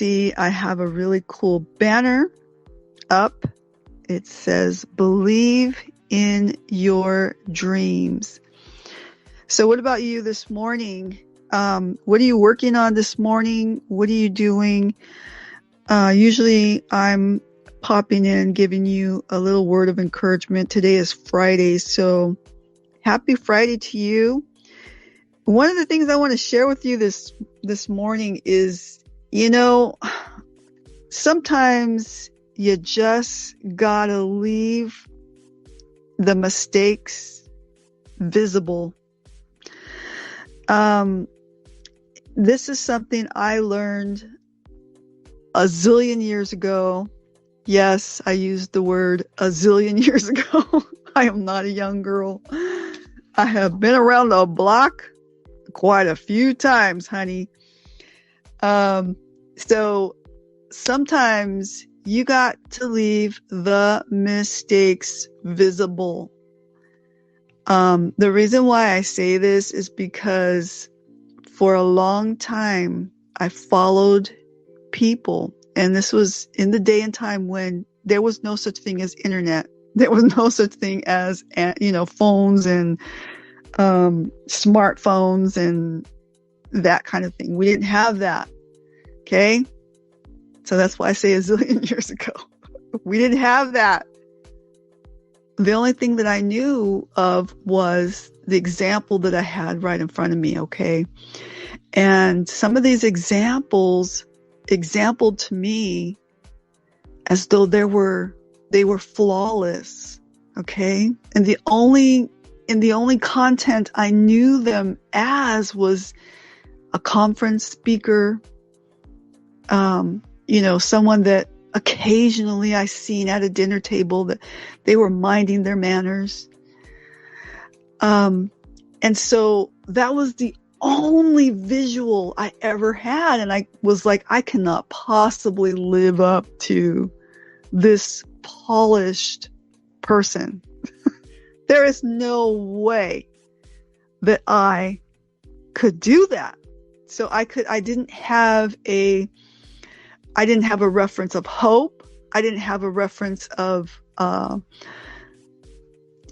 see I have a really cool banner up. It says, believe in your dreams. So what about you this morning? What are you working on this morning? What are you doing? Usually I'm popping in, giving you a little word of encouragement. Today is Friday, so happy Friday to you. One of the things I want to share with you this morning is, sometimes you just gotta leave the mistakes visible. This is something I learned a zillion years ago. Yes, I used the word a zillion years ago. I am not a young girl. I have been around the block quite a few times, honey. So sometimes you got to leave the mistakes visible. The reason why I say this is because for a long time I followed people, and this was in the day and time when there was no such thing as internet. There was no such thing as, phones and smartphones and that kind of thing. We didn't have that. Okay. So that's why I say a zillion years ago. We didn't have that. The only thing that I knew of was the example that I had right in front of me. Okay. And some of these examples exampled to me as though they were flawless. Okay. And the only content I knew them as was a conference speaker, someone that occasionally I seen at a dinner table that they were minding their manners. And so that was the only visual I ever had. And I was like, I cannot possibly live up to this polished person. There is no way that I could do that. So I didn't have a reference of hope. I didn't have a reference of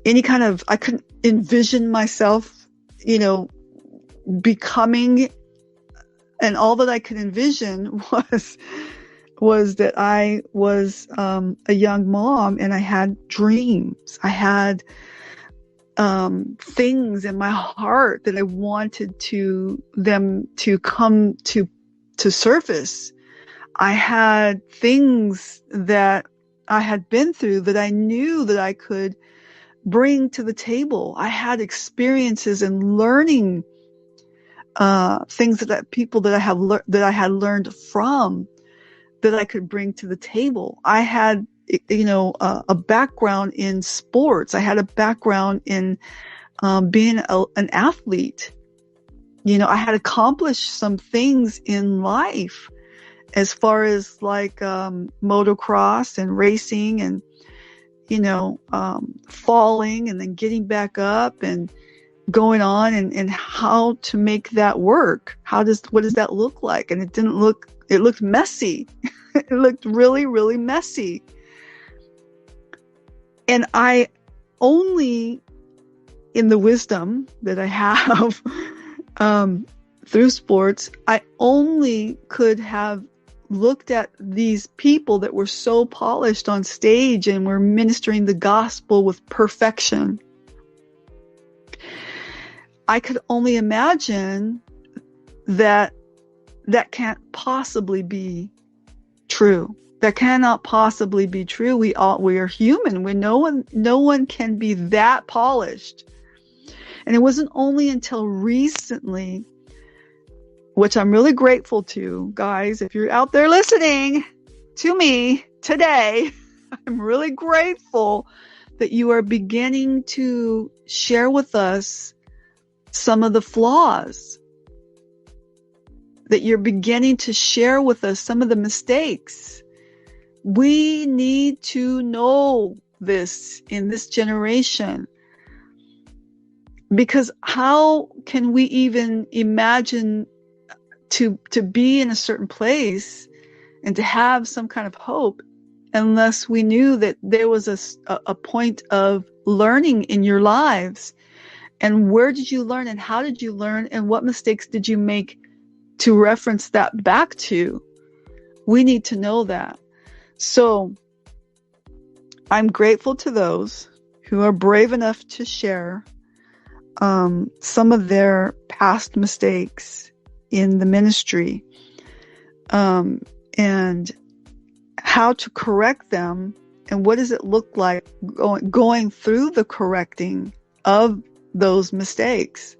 any kind of, I couldn't envision myself, becoming, and all that I could envision was that I was a young mom and I had dreams. I had things in my heart that I wanted them to come to surface. I had things that I had been through that I knew that I could bring to the table. I had experiences and learning things that people that I had learned from that I could bring to the table. I had a background in sports. I had a background in being an athlete. I had accomplished some things in life as far as like motocross and racing and falling and then getting back up and going on and how to make that work. What does that look like? And it looked messy. It looked really, really messy. And I only, in the wisdom that I have through sports, I only could have looked at these people that were so polished on stage and were ministering the gospel with perfection. I could only imagine that can't possibly be true. That cannot possibly be true. We are human. No one can be that polished. And it wasn't only until recently, which I'm really grateful to, guys, if you're out there listening to me today, I'm really grateful that you are beginning to share with us some of the flaws, that you're beginning to share with us some of the mistakes. We need to know this in this generation, because how can we even imagine to be in a certain place and to have some kind of hope unless we knew that there was a point of learning in your lives. And where did you learn, and how did you learn, and what mistakes did you make to reference that back to? We need to know that. So I'm grateful to those who are brave enough to share some of their past mistakes in the ministry, and how to correct them, and what does it look like going through the correcting of those mistakes.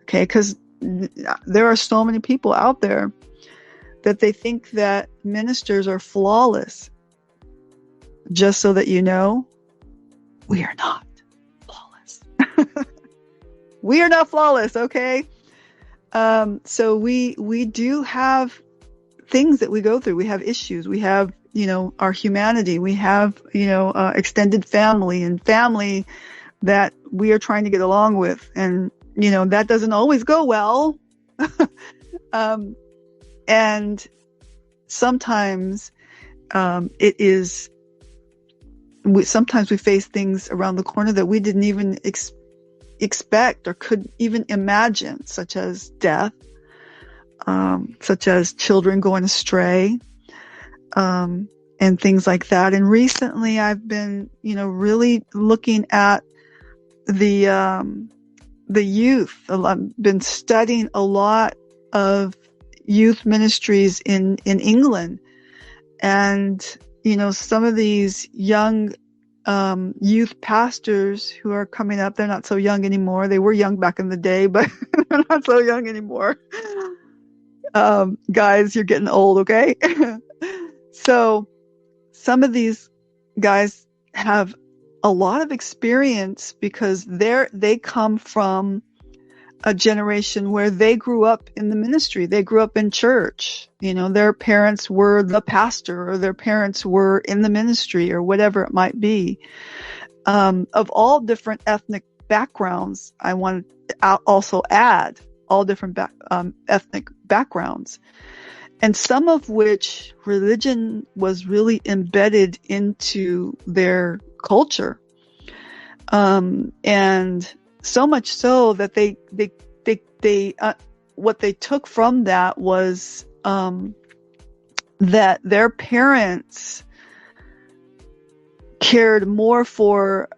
Okay, because there are so many people out there that they think that ministers are flawless. Just so that you know, we are not flawless. We are not flawless, okay? So we do have things that we go through. We have issues. We have, our humanity. We have, extended family and family that we are trying to get along with. And, that doesn't always go well. And sometimes sometimes we face things around the corner that we didn't even expect or could even imagine, such as death, such as children going astray, and things like that. And recently I've been, really looking at the youth. I've been studying a lot of youth ministries in England. And, some of these young youth pastors who are coming up, they're not so young anymore. They were young back in the day, but they're not so young anymore. Guys, you're getting old, okay? So some of these guys have a lot of experience because they come from a generation where they grew up in the ministry. They grew up in church. Their parents were the pastor, or their parents were in the ministry, or whatever it might be. Of all different ethnic backgrounds, I want to also add all different ethnic backgrounds, and some of which religion was really embedded into their culture. And so much so that they what they took from that was that their parents cared more for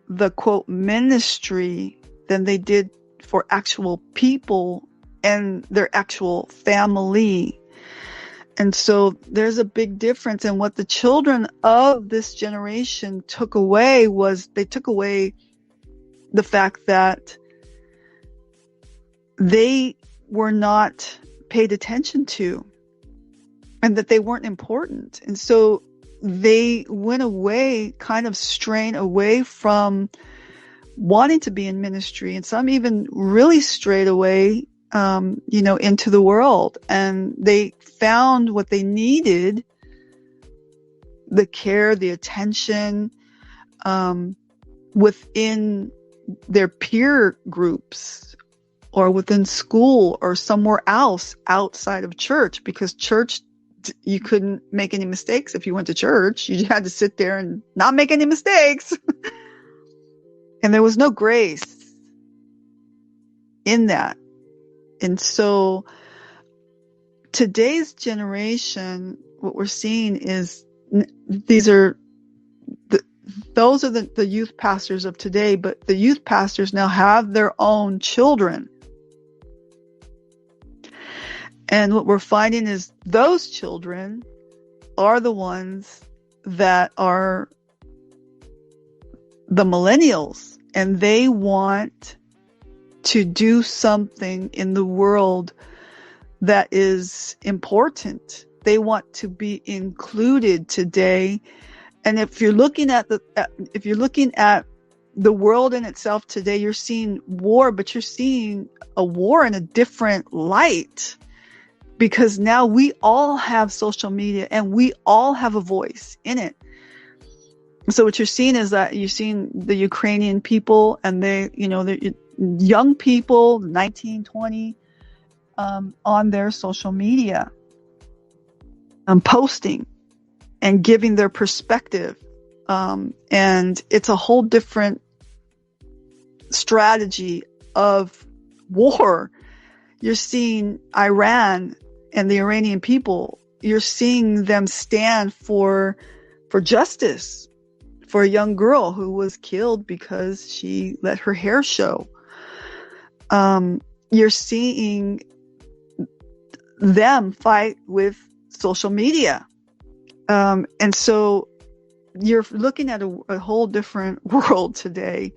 the quote ministry than they did for actual people and their actual family. And so there's a big difference. And what the children of this generation took away was they took away the fact that they were not paid attention to and that they weren't important. And so they went away, kind of straying away from wanting to be in ministry. And some even really strayed away, into the world. And they found what they needed, the care, the attention, within their peer groups, or within school, or somewhere else outside of church, because church, you couldn't make any mistakes if you went to church. You had to sit there and not make any mistakes. And there was no grace in that. And so today's generation, what we're seeing is those are the youth pastors of today, but the youth pastors now have their own children. And what we're finding is those children are the ones that are the millennials, and they want to do something in the world that is important. They want to be included today. And if you're looking at the world in itself today, you're seeing war, but you're seeing a war in a different light, because now we all have social media and we all have a voice in it. So what you're seeing is that you're seeing the Ukrainian people, and they're young people, 19, 20, on their social media. posting and giving their perspective. And it's a whole different strategy of war. You're seeing Iran and the Iranian people, you're seeing them stand for justice for a young girl who was killed because she let her hair show. You're seeing them fight with social media. And so you're looking at a whole different world today.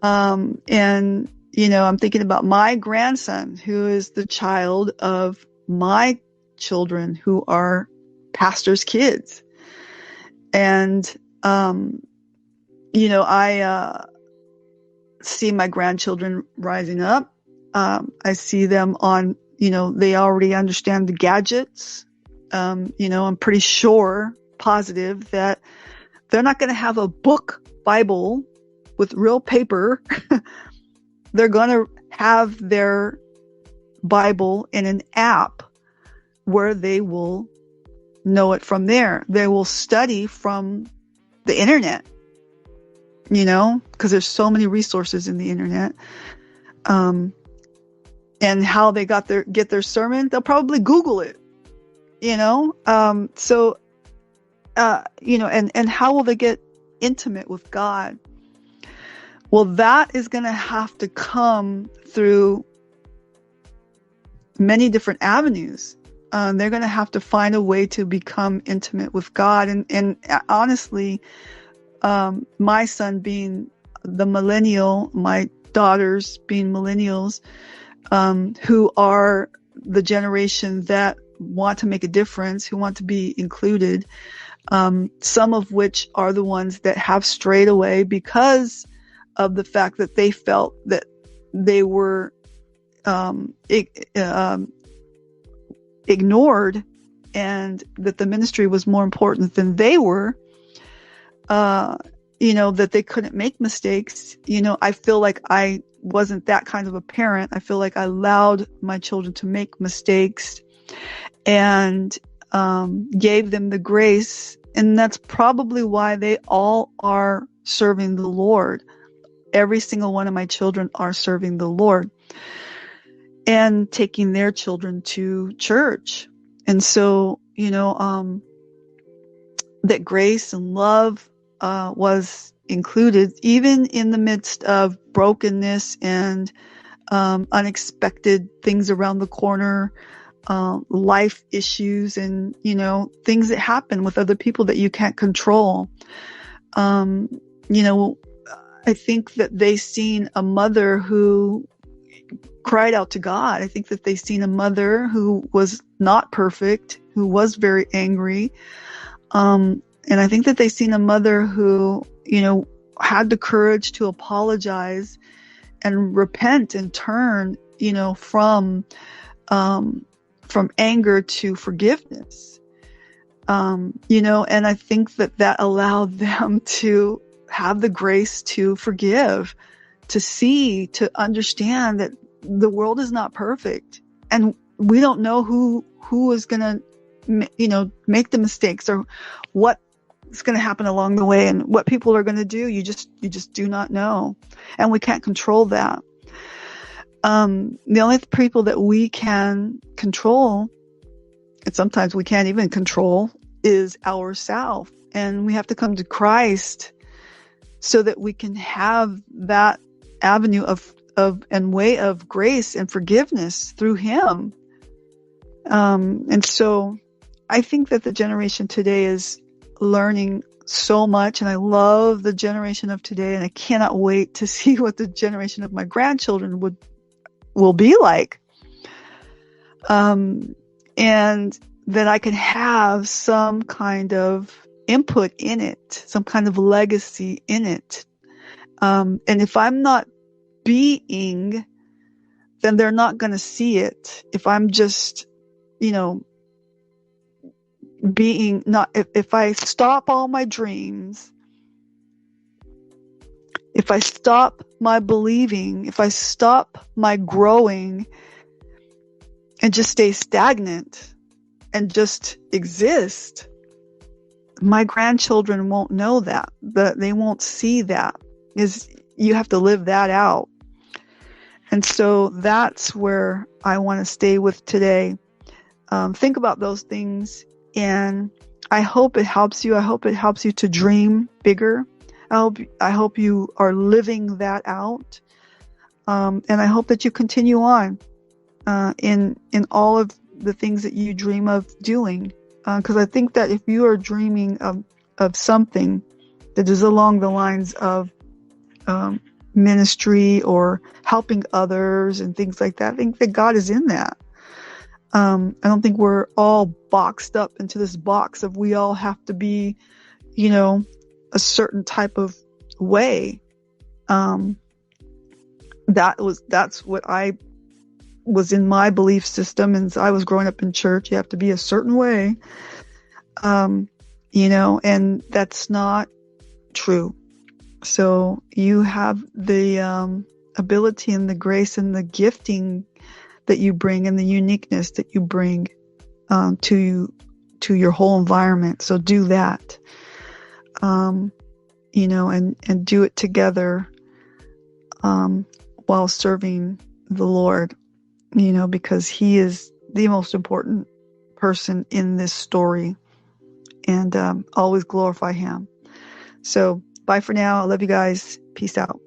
And, you know, I'm thinking about my grandson, who is the child of my children who are pastors' kids. And, you know, I see my grandchildren rising up. I see them on, you know, they already understand the gadgets. You know, I'm pretty sure, positive, that they're not going to have a book Bible with real paper. They're going to have their Bible in an app where they will know it from there. They will study from the internet, you know, because there's so many resources in the internet. And how they get their sermon, they'll probably Google it, you know. You know, and how will they get intimate with God? Well, that is going to have to come through many different avenues. They're going to have to find a way to become intimate with God. And honestly, my son being the millennial, my daughters being millennials, who are the generation that want to make a difference, who want to be included, some of which are the ones that have strayed away because of the fact that they felt that they were ignored and that the ministry was more important than they were, you know, that they couldn't make mistakes. You know, I feel like I wasn't that kind of a parent. I feel like I allowed my children to make mistakes and gave them the grace. And that's probably why they all are serving the Lord. Every single one of my children are serving the Lord and taking their children to church. And so, you know, that grace and love was included even in the midst of brokenness and unexpected things around the corner, life issues, and, you know, things that happen with other people that you can't control. You know, I think that they seen a mother who cried out to God. I think that they seen a mother who was not perfect, who was very angry. And I think that they seen a mother who, you know, had the courage to apologize and repent and turn, you know, from anger to forgiveness. You know, and I think that allowed them to have the grace to forgive, to see, to understand that the world is not perfect, and we don't know who is going to, you know, make the mistakes or what is going to happen along the way and what people are going to do. You just do not know, and we can't control that. The only people that we can control, and sometimes we can't even control, is ourselves, and we have to come to Christ so that we can have that avenue of and way of grace and forgiveness through Him. And so I think that the generation today is learning so much, and I love the generation of today, and I cannot wait to see what the generation of my grandchildren will be like. And that I can have some kind of input in it, some kind of legacy in it. And if I'm not being, then they're not going to see it. If I'm just, you know, being, not, if I stop all my dreams, if I stop my believing, if I stop my growing and just stay stagnant, and just exist, my grandchildren won't know that. They won't see that. Is you have to live that out. And so that's where I want to stay with today. Think about those things, and I hope it helps you. I hope it helps you to dream bigger. I hope you are living that out. And I hope that you continue on in all of the things that you dream of doing. Because I think that if you are dreaming of something that is along the lines of ministry or helping others and things like that, I think that God is in that. I don't think we're all boxed up into this box of we all have to be, a certain type of way. That's what I was in my belief system. And I was growing up in church. You have to be a certain way. And that's not true. So you have the ability and the grace and the gifting that you bring and the uniqueness that you bring to your whole environment. So do that, and do it together while serving the Lord, because He is the most important person in this story, and always glorify Him. So bye for now. I love you guys. Peace out.